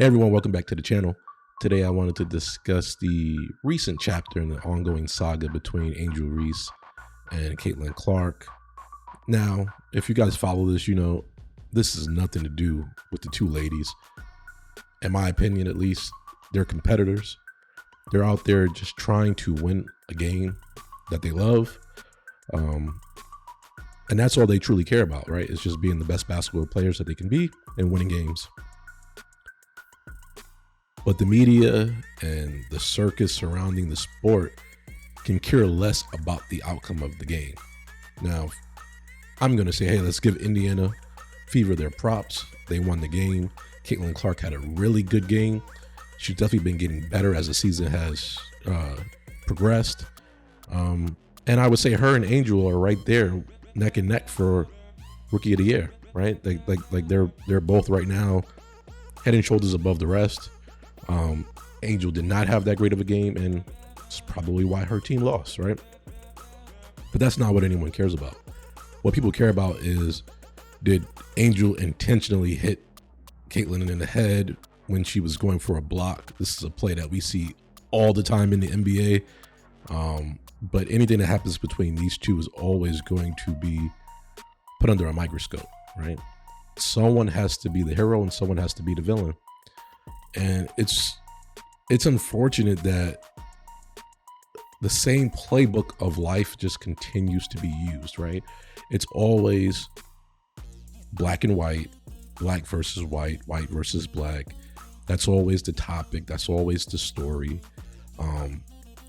Hey everyone, welcome back to the channel. Today I wanted to discuss the recent chapter in the ongoing saga between Angel Reese and Caitlin Clark. Now, if you guys follow this, you know this has nothing to do with the two ladies. In my opinion, at least, they're competitors. They're out there just trying to win a game that they love. And that's all they truly care about, right? It's just being the best basketball players that they can be and winning games. But the media and the circus surrounding the sport can care less about the outcome of the game. Now, I'm going to say, hey, let's give Indiana Fever their props. They won the game. Caitlin Clark had a really good game. She's definitely been getting better as the season has progressed. And I would say her and Angel are right there, neck and neck for Rookie of the Year, right? Like they're both right now head and shoulders above the rest. Angel did not have that great of a game, and it's probably why her team lost, right? But that's not what anyone cares about. What people care about is, did Angel intentionally hit Caitlin in the head when she was going for a block? This is a play that we see all the time in the NBA. But anything that happens between these two is always going to be put under a microscope, right? Someone has to be the hero and someone has to be the villain. And it's unfortunate that the same playbook of life just continues to be used, right? It's always black and white, black versus white, white versus black. That's always the topic. That's always the story.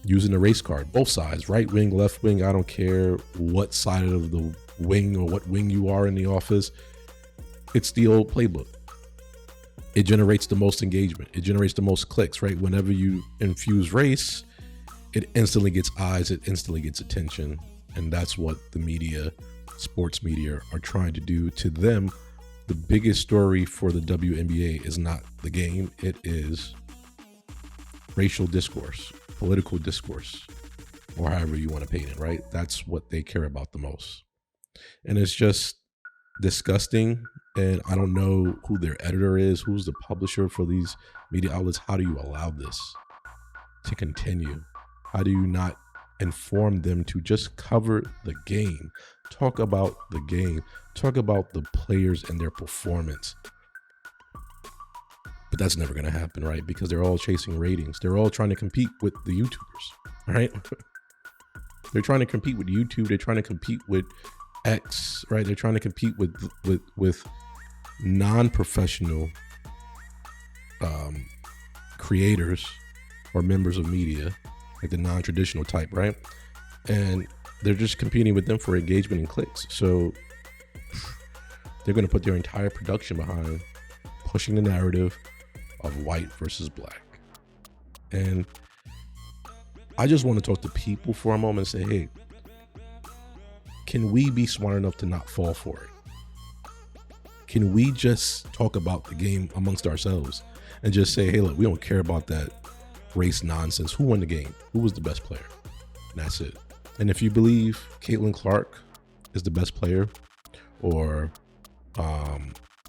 Using the race card, both sides, right wing, left wing. I don't care what side of the wing or what wing you are in the office. It's the old playbook. It generates the most engagement. It generates the most clicks, right? Whenever you infuse race, it instantly gets eyes. It instantly gets attention. And that's what the media, sports media, are trying to do. To them, the biggest story for the WNBA is not the game. It is racial discourse, political discourse, or however you want to paint it, right? That's what they care about the most. And it's just disgusting. And I don't know who their editor is, who's the publisher for these media outlets. How do you allow this to continue? How do you not inform them to just cover the game, talk about the game, talk about the players and their performance? But that's never going to happen, right? Because they're all chasing ratings. They're all trying to compete with the YouTubers, right? They're trying to compete with YouTube. They're trying to compete with X, right? They're trying to compete with non-professional creators or members of media, like the non-traditional type, right? And they're just competing with them for engagement and clicks. So they're going to put their entire production behind pushing the narrative of white versus black. And I just want to talk to people for a moment and say, hey, can we be smart enough to not fall for it? Can we just talk about the game amongst ourselves and just say, hey, look, we don't care about that race nonsense. Who won the game? Who was the best player? And that's it. And if you believe Caitlin Clark is the best player, or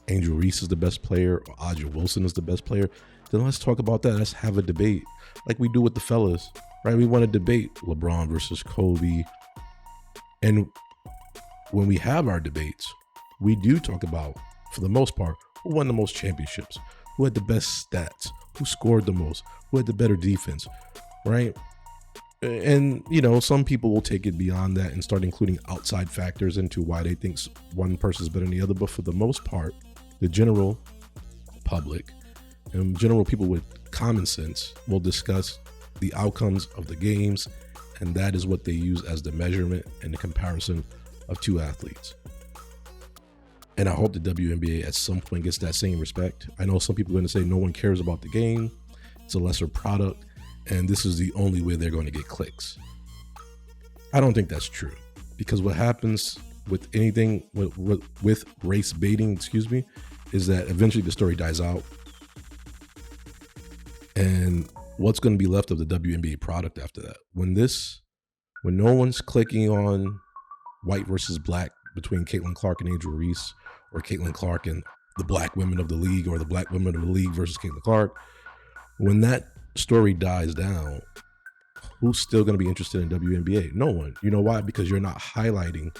Angel Reese is the best player, or Aja Wilson is the best player, then let's talk about that. Let's have a debate like we do with the fellas, right? We want to debate LeBron versus Kobe. And when we have our debates, we do talk about, for the most part, who won the most championships, who had the best stats, who scored the most, who had the better defense, right? And, you know, some people will take it beyond that and start including outside factors into why they think one person is better than the other. But for the most part, the general public and general people with common sense will discuss the outcomes of the games, and that is what they use as the measurement and the comparison of two athletes. And I hope the WNBA at some point gets that same respect. I know some people are going to say no one cares about the game. It's a lesser product, and this is the only way they're going to get clicks. I don't think that's true, because what happens with anything with race baiting, is that eventually the story dies out. And what's going to be left of the WNBA product after that? When no one's clicking on white versus black between Caitlin Clark and Angel Reese, or Caitlin Clark and the black women of the league or the black women of the league versus Caitlin Clark. When that story dies down, who's still going to be interested in WNBA? No one. You know why? Because you're not highlighting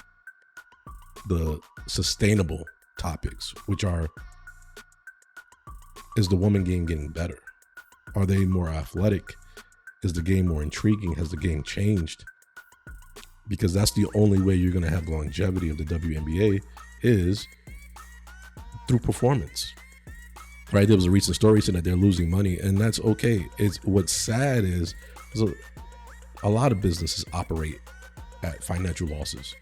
the sustainable topics, which are, is the woman game getting better? Are they more athletic? Is the game more intriguing? Has the game changed? Because that's the only way you're going to have longevity of the WNBA is through performance. Right? There was a recent story saying that they're losing money, and that's okay. It's what's sad is a lot of businesses operate at financial losses.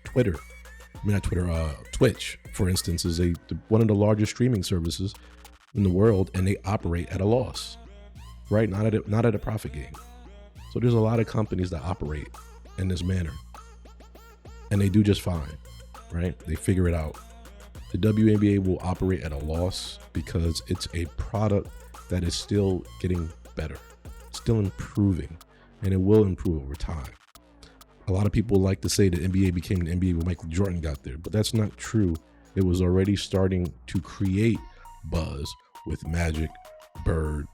Twitch, for instance, is one of the largest streaming services in the world, and they operate at a loss, right? Not at a profit game. So there's a lot of companies that operate in this manner, and they do just fine, right? They figure it out. The WNBA will operate at a loss because it's a product that is still getting better, still improving, and it will improve over time. A lot of people like to say the NBA became the NBA when Michael Jordan got there, but that's not true. It was already starting to create buzz with Magic, Bird,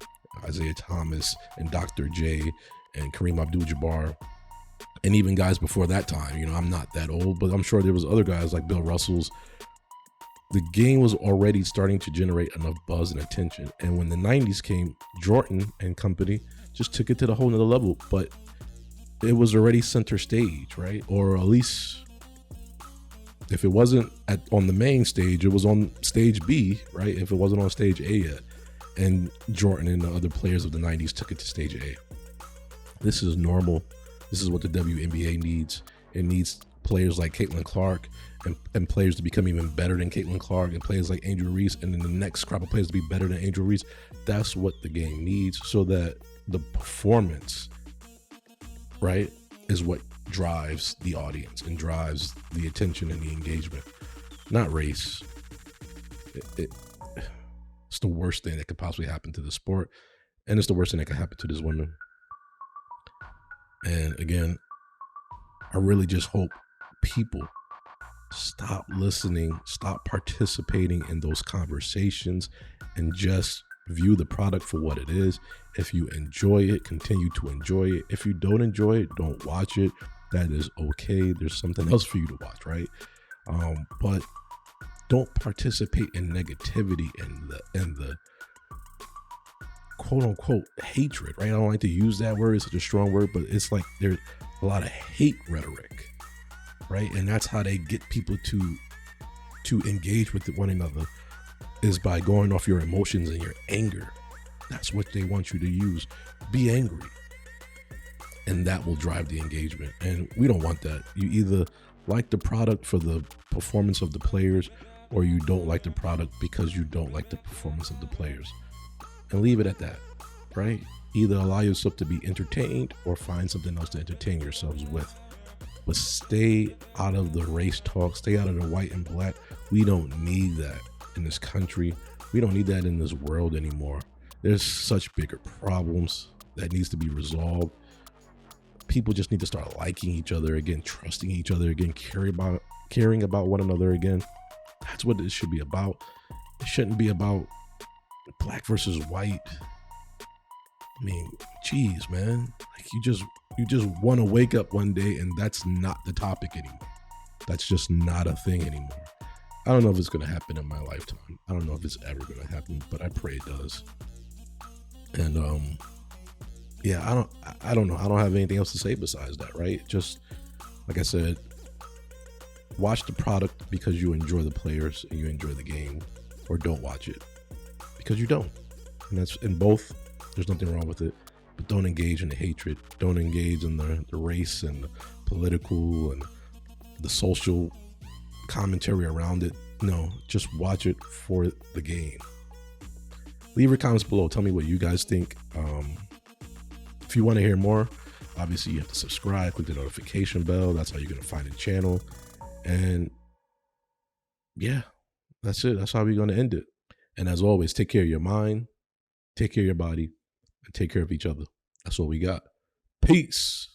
Isaiah Thomas, and Dr. J, and Kareem Abdul-Jabbar, and even guys before that time. You know, I'm not that old, but I'm sure there was other guys like Bill Russell's. The game was already starting to generate enough buzz and attention. And when the 90s came, Jordan and company just took it to the whole nother level. But it was already center stage, right? Or at least if it wasn't on the main stage, it was on stage B, right? If it wasn't on stage A yet. And Jordan and the other players of the 90s took it to stage A. This is normal. This is what the WNBA needs. It needs players like Caitlin Clark and players to become even better than Caitlin Clark, and players like Angel Reese, and then the next crop of players to be better than Angel Reese. That's what the game needs, so that the performance, right, is what drives the audience and drives the attention and the engagement, not race. It's the worst thing that could possibly happen to the sport, and it's the worst thing that could happen to this woman. And again, I really just hope people stop listening, stop participating in those conversations, and just view the product for what it is. If you enjoy it, continue to enjoy it. If you don't enjoy it, don't watch it. That is okay. There's something else for you to watch, right? But don't participate in negativity and the quote unquote hatred, right? I don't like to use that word. It's such a strong word, but it's like there's a lot of hate rhetoric, right? And that's how they get people to engage with one another, is by going off your emotions and your anger. That's what they want you to use. Be angry. And that will drive the engagement. And we don't want that. You either like the product for the performance of the players, or you don't like the product because you don't like the performance of the players. And leave it at that, right? Either allow yourself to be entertained or find something else to entertain yourselves with. But stay out of the race talk. Stay out of the white and black. We don't need that in this country. We don't need that in this world anymore. There's such bigger problems that needs to be resolved. People just need to start liking each other again, trusting each other again, caring about one another again. That's what it should be about. It shouldn't be about black versus white. I mean, geez, man. Like you just want to wake up one day and that's not the topic anymore. That's just not a thing anymore. I don't know if it's going to happen in my lifetime. I don't know if it's ever going to happen, but I pray it does. And yeah, I don't know. I don't have anything else to say besides that, right? Just like I said, watch the product because you enjoy the players and you enjoy the game, or don't watch it because you don't. And that's in both. There's nothing wrong with it, but don't engage in the hatred. Don't engage in the race and the political and the social commentary around it. No, just watch it for the game. Leave your comments below. Tell me what you guys think. If you want to hear more, obviously you have to subscribe, click the notification bell. That's how you're going to find the channel. And yeah, that's it. That's how we're going to end it. And as always, take care of your mind, take care of your body, and take care of each other. That's what we got. Peace.